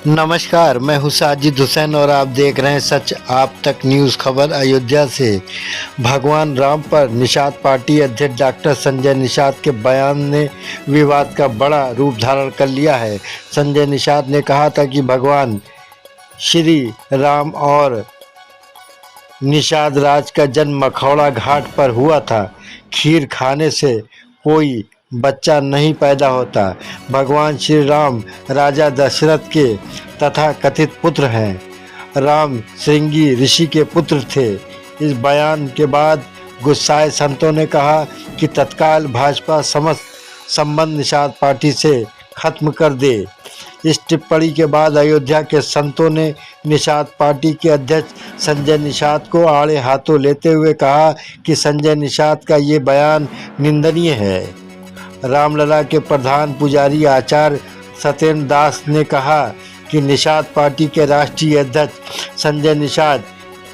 नमस्कार, मैं हूं साजिद हुसैन और आप देख रहे हैं सच आप तक न्यूज़। खबर अयोध्या से। भगवान राम पर निषाद पार्टी अध्यक्ष डॉक्टर संजय निषाद के बयान ने विवाद का बड़ा रूप धारण कर लिया है। संजय निषाद ने कहा था कि भगवान श्री राम और निषाद राज का जन्म मखौड़ा घाट पर हुआ था। खीर खाने से कोई बच्चा नहीं पैदा होता। भगवान श्री राम राजा दशरथ के तथा कथित पुत्र हैं। राम श्रृंगी ऋषि के पुत्र थे। इस बयान के बाद गुस्साए संतों ने कहा कि तत्काल भाजपा समस्त संबंध निषाद पार्टी से खत्म कर दे। इस टिप्पणी के बाद अयोध्या के संतों ने निषाद पार्टी के अध्यक्ष संजय निषाद को आड़े हाथों लेते हुए कहा कि संजय निषाद का ये बयान निंदनीय है। रामलला के प्रधान पुजारी आचार्य सत्येंद्र दास ने कहा कि निषाद पार्टी के राष्ट्रीय अध्यक्ष संजय निषाद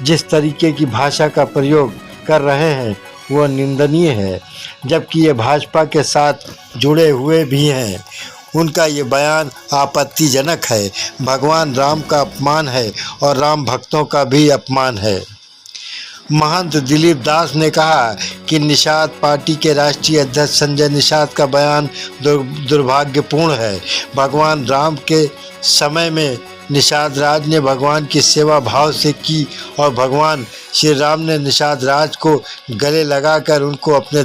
जिस तरीके की भाषा का प्रयोग कर रहे हैं वह निंदनीय है, जबकि ये भाजपा के साथ जुड़े हुए भी हैं। उनका ये बयान आपत्तिजनक है, भगवान राम का अपमान है और राम भक्तों का भी अपमान है। महंत दिलीप दास ने कहा कि निषाद पार्टी के राष्ट्रीय अध्यक्ष संजय निषाद का बयान दुर्भाग्यपूर्ण है। भगवान राम के समय में निषाद राज ने भगवान की सेवा भाव से की और भगवान श्री राम ने निषाद राज को गले लगाकर उनको अपने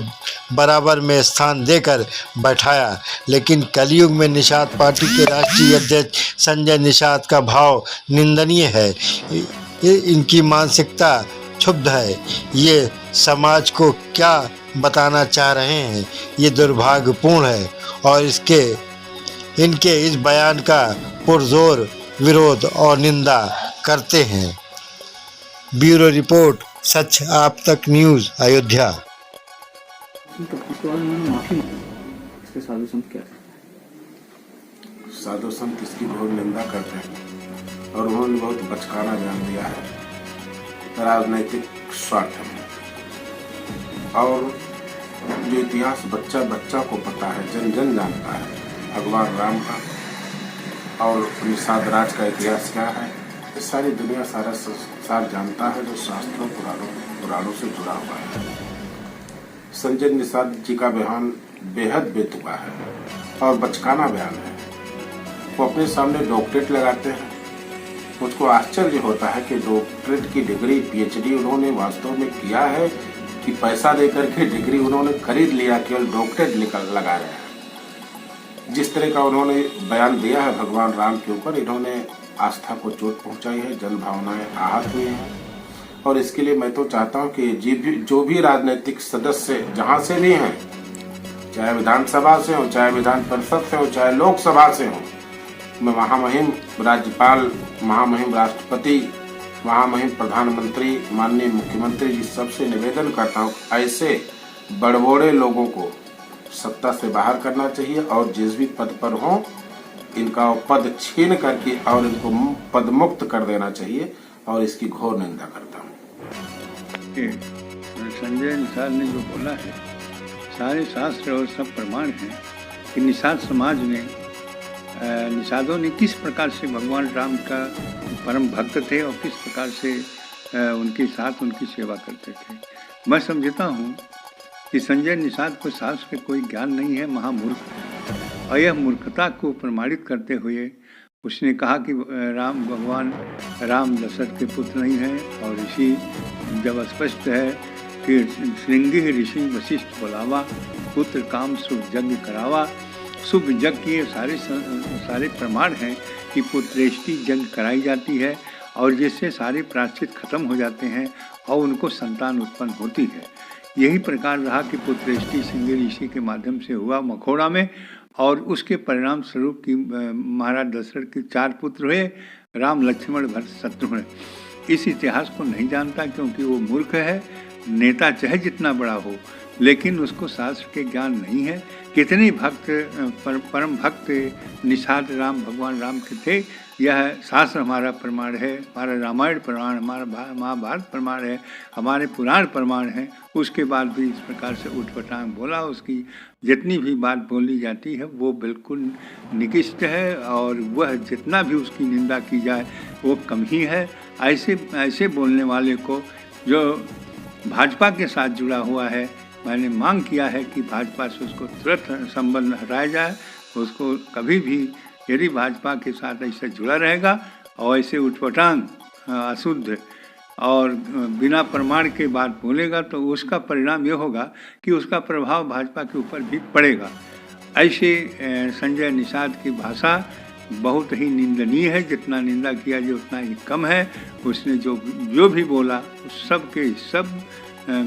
बराबर में स्थान देकर बैठाया। लेकिन कलयुग में निषाद पार्टी के राष्ट्रीय अध्यक्ष संजय निषाद का भाव निंदनीय है। इनकी मानसिकता क्षुब्ध है। ये समाज को क्या बताना चाह रहे हैं, ये दुर्भाग्यपूर्ण है और इनके इस बयान का पुरजोर विरोध और निंदा करते हैं। ब्यूरो रिपोर्ट, सच आप तक न्यूज़, अयोध्या। साधु संत इसकी बहुत निंदा करते हैं और उन्होंने बहुत बचकाना जान दिया है राजनैतिक स्वार्थ में। और जो इतिहास बच्चा बच्चा को पता है, जन जन जानता है भगवान राम का और निषाद राज का इतिहास क्या है, ये सारी दुनिया सारा संसार जानता है, जो शास्त्रों पुराणों से जुड़ा हुआ है। संजय निषाद जी का बयान बेहद बेतुका है और बचकाना बयान है। वो अपने सामने डॉक्टरेट लगाते हैं। मुझको आश्चर्य होता है कि डॉक्टरेट की डिग्री, पीएचडी उन्होंने वास्तव में किया है कि पैसा देकर के डिग्री उन्होंने खरीद लिया, केवल डॉक्टरेट लगा रहे हैं। जिस तरह का उन्होंने बयान दिया है भगवान राम के ऊपर, इन्होंने आस्था को चोट पहुंचाई है, जन भावनाएं आहत हुई हैं। और इसके लिए मैं तो चाहता हूं कि जो भी राजनीतिक सदस्य जहां से भी हैं, चाहे विधानसभा से हो, चाहे विधान परिषद से हो, चाहे लोकसभा से हो, मैं महामहिम राज्यपाल, महामहिम राष्ट्रपति, महामहिम प्रधानमंत्री, माननीय मुख्यमंत्री जी सबसे निवेदन करता हूँ, ऐसे बड़बोड़े लोगों को सत्ता से बाहर करना चाहिए और जिस भी पद पर हो इनका पद छीन करके और इनको पद मुक्त कर देना चाहिए और इसकी घोर निंदा करता हूँ। संजय निषाद ने जो बोला है, सारे शास्त्र और सब प्रमाण हैं कि निषाद समाज में निषादों ने किस प्रकार से भगवान राम का परम भक्त थे और किस प्रकार से उनके साथ उनकी सेवा करते थे। मैं समझता हूँ कि संजय निषाद को शास्त्र का कोई ज्ञान नहीं है, महामूर्ख है। और यह मूर्खता को प्रमाणित करते हुए उसने कहा कि भगवान राम दशरथ के पुत्र नहीं हैं और ऋषि जब स्पष्ट है कि श्रृंगी ऋषि वशिष्ठ बुलावा, पुत्र काम शुभ यज्ञ करावा। शुभ यज्ञ के सारे प्रमाण हैं कि पुत्रेष्टि यज्ञ कराई जाती है और जिससे सारे प्रायश्चित खत्म हो जाते हैं और उनको संतान उत्पन्न होती है। यही प्रकार रहा कि पुत्रेष्टि श्रृंगी ऋषि के माध्यम से हुआ मखौड़ा में और उसके परिणाम स्वरूप की महाराज दशरथ के 4 पुत्र हुए, राम, लक्ष्मण, भरत, शत्रुघ्न। इस इतिहास को नहीं जानता क्योंकि वो मूर्ख है। नेता चाहे जितना बड़ा हो, लेकिन उसको शास्त्र के ज्ञान नहीं है। कितने भक्त परम भक्त निषाद राम भगवान राम के थे, यह शास्त्र हमारा प्रमाण है, हमारा रामायण प्रमाण, हमारा महाभारत प्रमाण है, हमारे पुराण प्रमाण है। उसके बाद भी इस प्रकार से उठपटांग बोला, उसकी जितनी भी बात बोली जाती है वो बिल्कुल निकृष्ट है, और वह जितना भी उसकी निंदा की जाए वो कम ही है। ऐसे बोलने वाले को जो भाजपा के साथ जुड़ा हुआ है, मैंने मांग किया है कि भाजपा से उसको तुरंत संबंध हटाया जाए। उसको कभी भी यदि भाजपा के साथ ऐसे जुड़ा रहेगा और ऐसे उठपटांग अशुद्ध और बिना प्रमाण के बात बोलेगा तो उसका परिणाम ये होगा कि उसका प्रभाव भाजपा के ऊपर भी पड़ेगा। ऐसे संजय निषाद की भाषा बहुत ही निंदनीय है, जितना निंदा किया जाए उतना ही कम है। उसने जो भी बोला उस सब के सब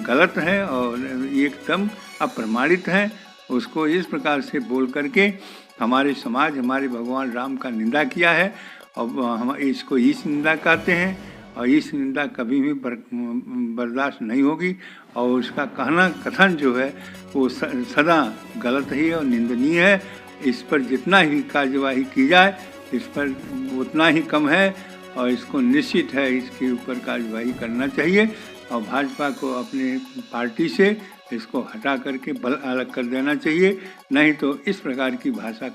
गलत है और एकदम अप्रमाणित है। उसको इस प्रकार से बोल करके हमारे समाज, हमारे भगवान राम का निंदा किया है, और हम इसको इस निंदा कहते हैं, और इस निंदा कभी भी बर्दाश्त नहीं होगी। और उसका कथन जो है वो सदा गलत ही और निंदनीय है। इस पर जितना ही कार्यवाही की जाए इस पर उतना ही कम है, और इसको निश्चित है इसके ऊपर कार्यवाही करना चाहिए, और भाजपा को अपने पार्टी से इसको हटा करके अलग कर देना चाहिए। नहीं तो इस प्रकार की भाषा